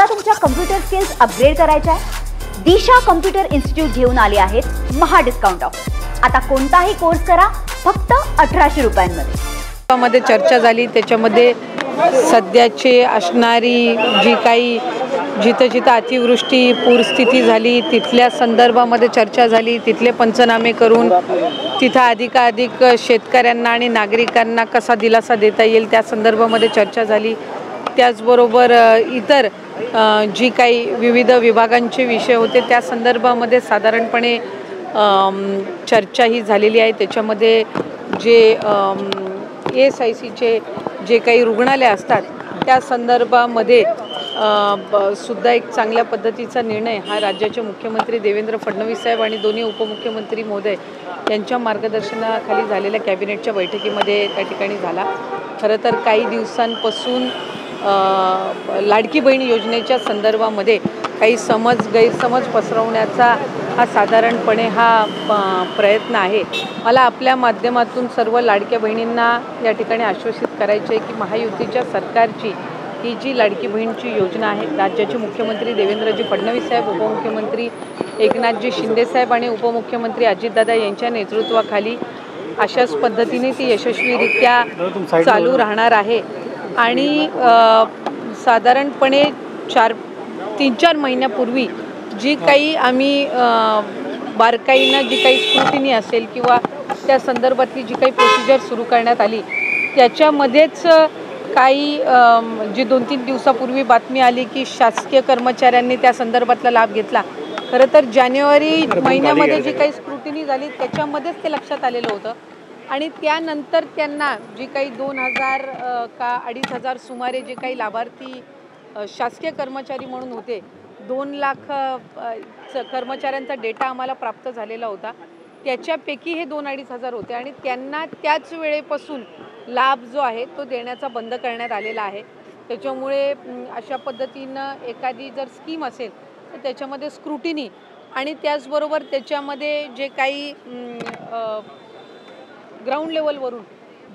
तुम्हाला तुमच्या computer skills upgrade करायच्या आहे? दिशा कम्प्युटर इन्स्टिट्यूट घेऊन आले आहेत महा डिस्काउंट ऑफर। आता कोणताही कोर्स करा फक्त 1800 रुपयांमध्ये। मध्ये चर्चा झाली, त्याच्यामध्ये सध्याची असणारी जी काही जिथं अतिवृष्टी पूरस्थिती झाली तिथल्या संदर्भामध्ये चर्चा झाली, तिथले पंचनामे करून तिथं अधिकाधिक शेतकऱ्यांना आणि नागरिकांना कसा दिलासा देता येईल त्या संदर्भामध्ये चर्चा झाली। त्याचबरोबर इतर जी काही विविध विभागांचे विषय होते त्या संदर्भामध्ये साधारणपणे चर्चा ही झालेली आहे। त्याच्यामध्ये जे ESICचे जे काही रुग्णालय असतात त्या संदर्भामध्ये सुद्धा एक चांगल्या पद्धतीचा निर्णय हा राज्याचे मुख्यमंत्री देवेंद्र फडणवीस साहेब आणि दोन्ही उपमुख्यमंत्री महोदय यांच्या मार्गदर्शनाखाली झालेल्या कॅबिनेटच्या बैठकीमध्ये त्या ठिकाणी झाला। खरं तर काही दिवसांपासून लाडकी बहीण योजनेच्या संदर्भामध्ये काही गैरसमज पसरवण्याचा हा साधारणपणे प्रयत्न आहे। मला आपल्या माध्यमातून सर्व लाडक्या बहिणींना या ठिकाणी आश्वासित करायचे आहे की महायुतीच्या सरकारची ही जी लाडकी बहीणची योजना आहे, राज्याचे मुख्यमंत्री देवेंद्रजी फडणवीस साहेब, उपमुख्यमंत्री एकनाथजी शिंदे साहेब आणि उपमुख्यमंत्री अजितदादा यांच्या नेतृत्वाखाली अशाच पद्धतीने ती यशस्वीरित्या चालू राहणार आहे। आणि साधारणपणे 3-4 महिन्यापूर्वी जी काही आम्ही बारकाईनं जी काही स्क्रुटिनी असेल किंवा त्या संदर्भातली जी काही प्रोसिजर सुरू करण्यात आली त्याच्यामध्येच काही जी 2-3 दिवसापूर्वी बातमी आली की शासकीय कर्मचाऱ्यांनी त्या संदर्भातला लाभ घेतला। खरं तर जानेवारी महिन्यामध्ये जी काही स्क्रुटिनी झाली त्याच्यामध्येच ते लक्षात आलेलं होतं आणि त्यानंतर त्यांना जी काही 2000 का 2500 सुमारे जे काही लाभार्थी शासकीय कर्मचारी म्हणून होते, 2 लाख कर्मचाऱ्यांचा डेटा आम्हाला प्राप्त झालेला होता, त्याच्यापैकी हे 2-2500 होते आणि त्यांना त्याच वेळेपासून लाभ जो आहे तो देण्याचा बंद करण्यात आलेला आहे। त्याच्यामुळे अशा पद्धतीनं एखादी जर स्कीम असेल तर त्याच्यामध्ये स्क्रुटिनी आणि त्याचबरोबर त्याच्यामध्ये जे काही ग्राउंड लेवलवरून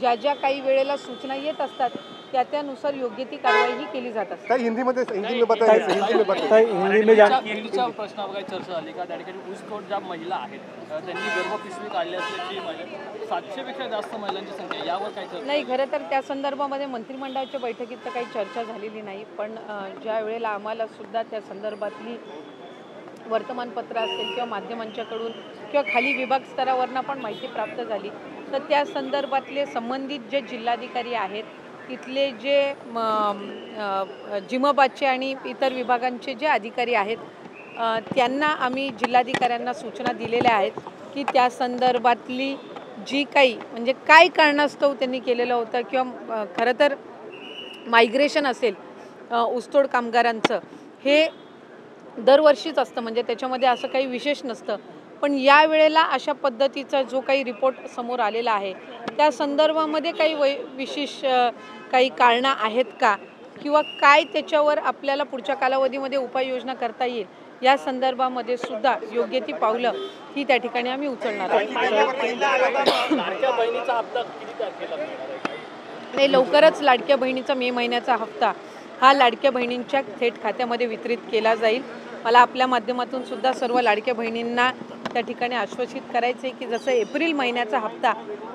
ज्या काही वेळेला सूचना येत असतात त्यानुसार योग्य ती कारवाई केली जात असते। हिंदी में प्रश्नावर चर्चा झाली का? त्या ठिकाणी ऊसतोड ज्या महिला आहेत त्यांनी गर्भपिशवी काढली असल्याची 700 पेक्षा जास्त महिलांची संख्या, यावर काय चर्चा नाही? खरं तर त्या संदर्भामध्ये मंत्रिमंडळाच्या बैठकीत तर काही चर्चा झालेली नाही, पण ज्या वेळेला आम्हाला सुद्धा त्या संदर्भातली वर्तमानपत्र असेल किंवा माध्यमांच्याकडून किंवा खाली विभाग स्तरावरनं पण माहिती प्राप्त झाली तर त्या संदर्भातले संबंधित जे जिल्हाधिकारी आहेत तिथले जे जिमबादचे आणि इतर विभागांचे जे अधिकारी आहेत त्यांना आम्ही जिल्हाधिकाऱ्यांना सूचना दिलेल्या आहेत की त्या संदर्भातली जी काही म्हणजे काय कारणास्तव त्यांनी केलेलं होतं किंवा खरं तर मायग्रेशन असेल ऊसतोड कामगारांचं हे दरवर्षीच असतं, म्हणजे त्याच्यामध्ये असं काही विशेष नसतं, पण या वेळेला अशा पद्धतीचा जो काही रिपोर्ट समोर आलेला आहे त्या संदर्भामध्ये काही विशेष काही कारणं आहेत का किंवा काय त्याच्यावर आपल्याला पुढच्या कालावधीमध्ये उपाययोजना करता येईल या संदर्भामध्ये सुद्धा योग्य ती पावलं ही त्या ठिकाणी आम्ही उचलणार आहोत। नाही, लवकरच लाडक्या बहिणीचा मे महिन्याचा हप्ता हा लाडक्या बहिणींच्या थेट खात्यामध्ये वितरित केला जाईल। मला आपल्या माध्यमातून सुद्धा सर्व लाडक्या बहिणींना त्या ठिकाणी आश्वासित करायचं आहे की जसं एप्रिल महिन्याचा हप्ता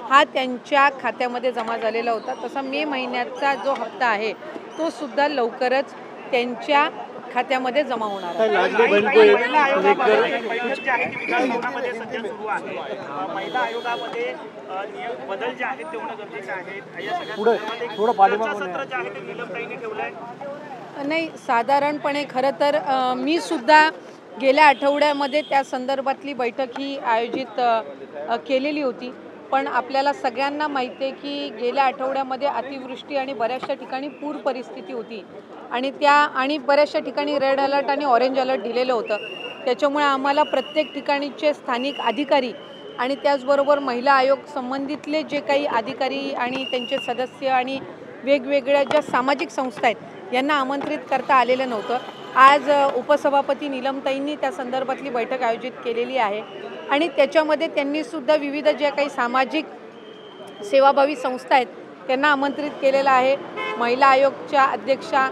हा त्यांच्या खात्यामध्ये जमा झालेला होता तसा मे महिन्याचा जो हप्ता आहे तो सुद्धा लवकरच त्यांच्या खात्यामध्ये जमा होणार आहे। महिला आयोगामध्ये बदल जे आहेत ते होणं गरजेचं आहे। नाही, साधारणपणे खरं तर मी सुद्धा गेल्या आठवड्यामध्ये त्या संदर्भातली बैठक ही आयोजित केलेली होती, पण आपल्याला सगळ्यांना माहिती आहे की गेल्या आठवड्यामध्ये अतिवृष्टी आणि बऱ्याचशा ठिकाणी पूर परिस्थिती होती आणि बऱ्याचशा ठिकाणी रेड अलर्ट आणि ऑरेंज अलर्ट दिलेलं होतं। त्याच्यामुळे आम्हाला प्रत्येक ठिकाणीचे स्थानिक अधिकारी आणि त्याचबरोबर महिला आयोग संबंधितले जे काही अधिकारी आणि त्यांचे सदस्य आणि वेगवेगळ्या ज्या सामाजिक संस्था आहेत यांना आमंत्रित करता आलेलं नव्हतं। आज उपसभापती नीलमताईंनी त्या संदर्भातली बैठक आयोजित केलेली आहे आणि त्याच्यामध्ये त्यांनी सुद्धा विविध ज्या काही सामाजिक सेवाभावी संस्था आहेत त्यांना आमंत्रित केलेलं आहे। महिला आयोगच्या अध्यक्षा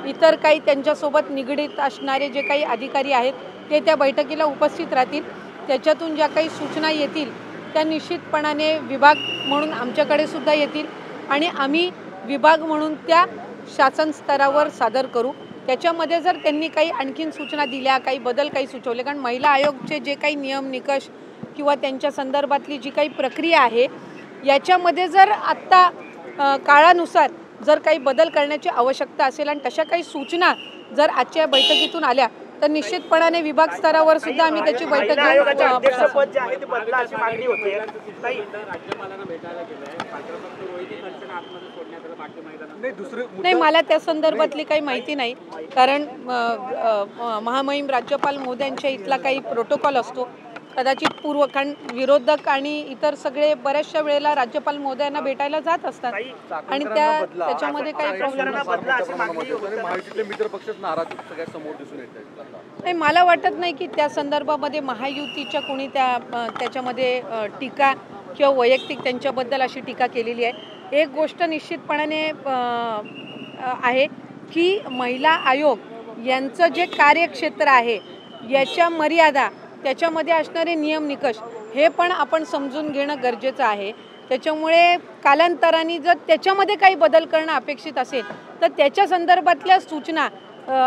इतर काही त्यांच्यासोबत निगडीत असणारे जे काही अधिकारी आहेत ते त्या बैठकीला उपस्थित राहतील। त्याच्यातून ज्या काही सूचना येतील त्या निश्चितपणाने विभाग म्हणून आमच्याकडे सुद्धा येतील आणि आम्ही विभाग म्हणून त्या शासन स्तरावर सादर करू। त्याच्यामध्ये जर त्यांनी काही आणखीन सूचना दिल्या, काही बदल काही सुचवले, कारण महिला आयोगचे जे काही नियम निकष किंवा त्यांच्या संदर्भातली जी काही प्रक्रिया आहे याच्यामध्ये जर आत्ता काळानुसार जर काही बदल करण्याची आवश्यकता असेल आणि तशा काही सूचना जर आजच्या बैठकीतून आल्या तर निश्चितपणाने विभाग स्तरावर सुद्धा आम्ही त्याची बैठक नाही, मला त्या संदर्भातली काही माहिती नाही, कारण महामहिम राज्यपाल महोदयांच्या इथला काही प्रोटोकॉल असतो, कदाचित पूर्वखंड विरोधक आणि इतर सगळे बऱ्याचशा वेळेला राज्यपाल महोदयांना भेटायला जात असतात आणि त्याच्यामध्ये काही प्रॉब्लेम नाही। मला वाटत नाही की त्या संदर्भामध्ये महायुतीच्या कोणी त्याच्यामध्ये टीका किंवा वैयक्तिक त्यांच्याबद्दल अशी टीका केलेली आहे। एक गोष्ट निश्चितपणाने आहे की महिला आयोग यांचं जे कार्यक्षेत्र आहे याच्या मर्यादा, त्याच्यामध्ये असणारे नियम निकष हे पण आपण समजून घेणं गरजेचं आहे। त्याच्यामुळे कालांतराने जर त्याच्यामध्ये काही बदल करणं अपेक्षित असेल तर त्याच्या संदर्भातल्या सूचना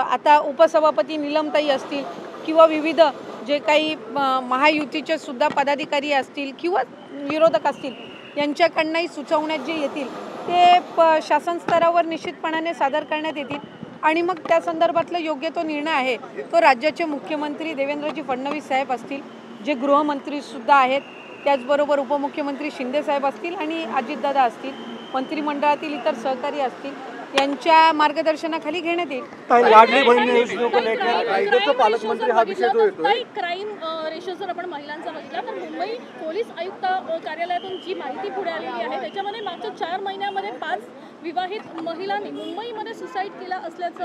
आता उपसभापती नीलमताई असतील किंवा विविध जे काही महायुतीचे सुद्धा पदाधिकारी असतील किंवा विरोधक असतील यांच्याकडनंही सुचवण्यात जे येतील ते शासन स्तरावर निश्चितपणाने सादर करण्यात येतील आणि मग त्या संदर्भातला योग्य तो निर्णय आहे तो राज्याचे मुख्यमंत्री देवेंद्रजी फडणवीस साहेब असतील, जे गृहमंत्री सुद्धा आहेत, त्याचबरोबर उपमुख्यमंत्री शिंदे साहेब असतील आणि अजितदादा असतील, मंत्रिमंडळातील इतर सहकारी असतील, यांच्या मार्गदर्शनाखाली घेण्यात येईल। लाडली बहीण योजना को लेकर कायद्याचा पालकमंत्री हा विषय जो येतोय, क्राईम रेशो जर आपण महिलांचा बघितला तर मुंबई पोलीस आयुक्त कार्यालयातून जी माहिती पुढे आलेली आहे त्याच्यामध्ये मागच्या 4 महिन्यामध्ये 5 विवाहित महिलांनी मुंबईमध्ये सुसाईड केला असल्याचं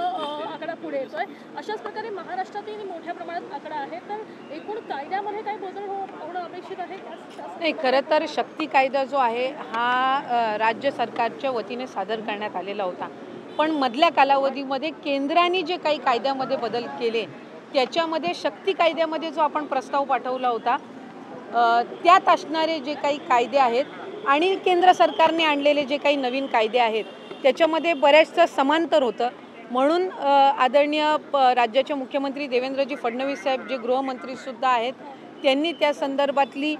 आकडा पुढे येतोय। अशाच प्रकारे महाराष्ट्रातही मोठ्या प्रमाणात आकडा आहे, तर एकूण कायद्यामध्ये काय बदल होणं अपेक्षित आहे? नाही, खरं तर शक्ती कायदा जो आहे हा राज्य सरकारच्या वतीने सादर करण्यात आलेला होता, पण मधल्या कालावधीमध्ये केंद्राने जे काही कायद्यामध्ये बदल केले त्याच्यामध्ये शक्ती कायद्यामध्ये जो आपण प्रस्ताव पाठवला होता त्यात असणारे जे काही कायदे आहेत आणि केंद्र सरकारने आणलेले जे काही नवीन कायदे आहेत त्याच्यामध्ये बऱ्याचसं समांतर होतं। म्हणून आदरणीय राज्याचे मुख्यमंत्री देवेंद्रजी फडणवीस साहेब, जे गृहमंत्रीसुद्धा आहेत, त्यांनी त्या संदर्भातली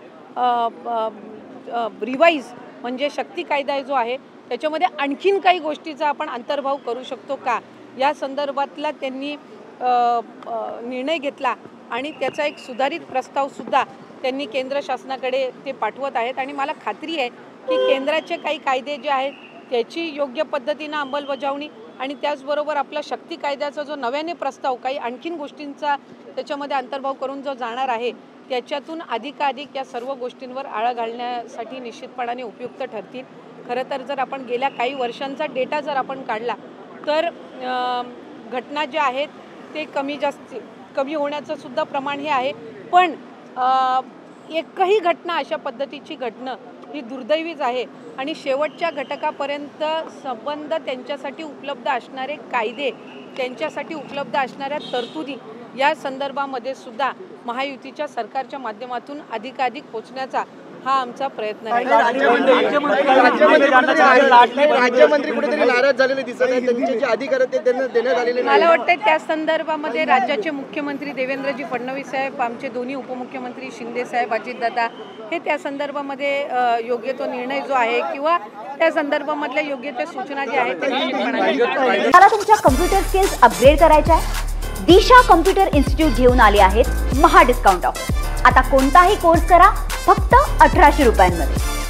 रिवाईज म्हणजे शक्ती कायदा जो आहे त्याच्यामध्ये आणखीन काही गोष्टीचा आपण अंतर्भाव करू शकतो का या संदर्भातला त्यांनी निर्णय घेतला आणि त्याचा एक सुधारित प्रस्तावसुद्धा त्यांनी केंद्र शासनाकडे ते पाठवत आहेत आणि मला खात्री आहे की केंद्राचे काही कायदे जे आहेत त्याची योग्य पद्धतीनं अंमलबजावणी आणि त्याचबरोबर आपला शक्ती कायद्याचा जो नव्याने प्रस्ताव काही आणखीन गोष्टींचा त्याच्यामध्ये अंतर्भाव करून जो जाणार आहे त्याच्यातून अधिकाधिक या सर्व गोष्टींवर आळा घालण्यासाठी निश्चितपणाने उपयुक्त ठरतील। खरं तर जर आपण गेल्या काही वर्षांचा डेटा जर आपण काढला तर घटना ज्या आहेत ते कमी होण्याचं सुद्धा प्रमाण हे आहे, पण एकही घटना अशा पद्धतीची घडणं ही दुर्दैवीच आहे आणि शेवटच्या घटकापर्यंत संबंध त्यांच्यासाठी उपलब्ध असणारे कायदे, त्यांच्यासाठी उपलब्ध असणाऱ्या तरतुदी या संदर्भामध्ये सुद्धा महायुतीच्या सरकारच्या माध्यमातून अधिकाधिक पोहोचण्याचा हा आमचा प्रयत्न आहे। राज्यमंत्री कुठेतरी नाराज झालेले दिसत आहेत, त्यांचे जे अधिकार आहेत ते देण्यात आलेले नाही। मला वाटतं त्या संदर्भामध्ये राज्याचे मुख्यमंत्री देवेंद्रजी फडणवीस साहेब, आमचे दोन्ही उपमुख्यमंत्री शिंदे साहेब, अजितदादा हे त्या संदर्भामध्ये योग्य तो निर्णय जो आहे किंवा त्या संदर्भामधल्या योग्य त्या सूचना ज्या आहेत मला तुमच्या कम्प्युटर स्किल्स अपग्रेड करायच्या आहे? दिशा कम्प्युटर इन्स्टिट्यूट घेऊन आले आहेत महा डिस्काउंट ऑफर। आता कोणताही कोर्स करा फक्त 1800 रुपयांमध्ये।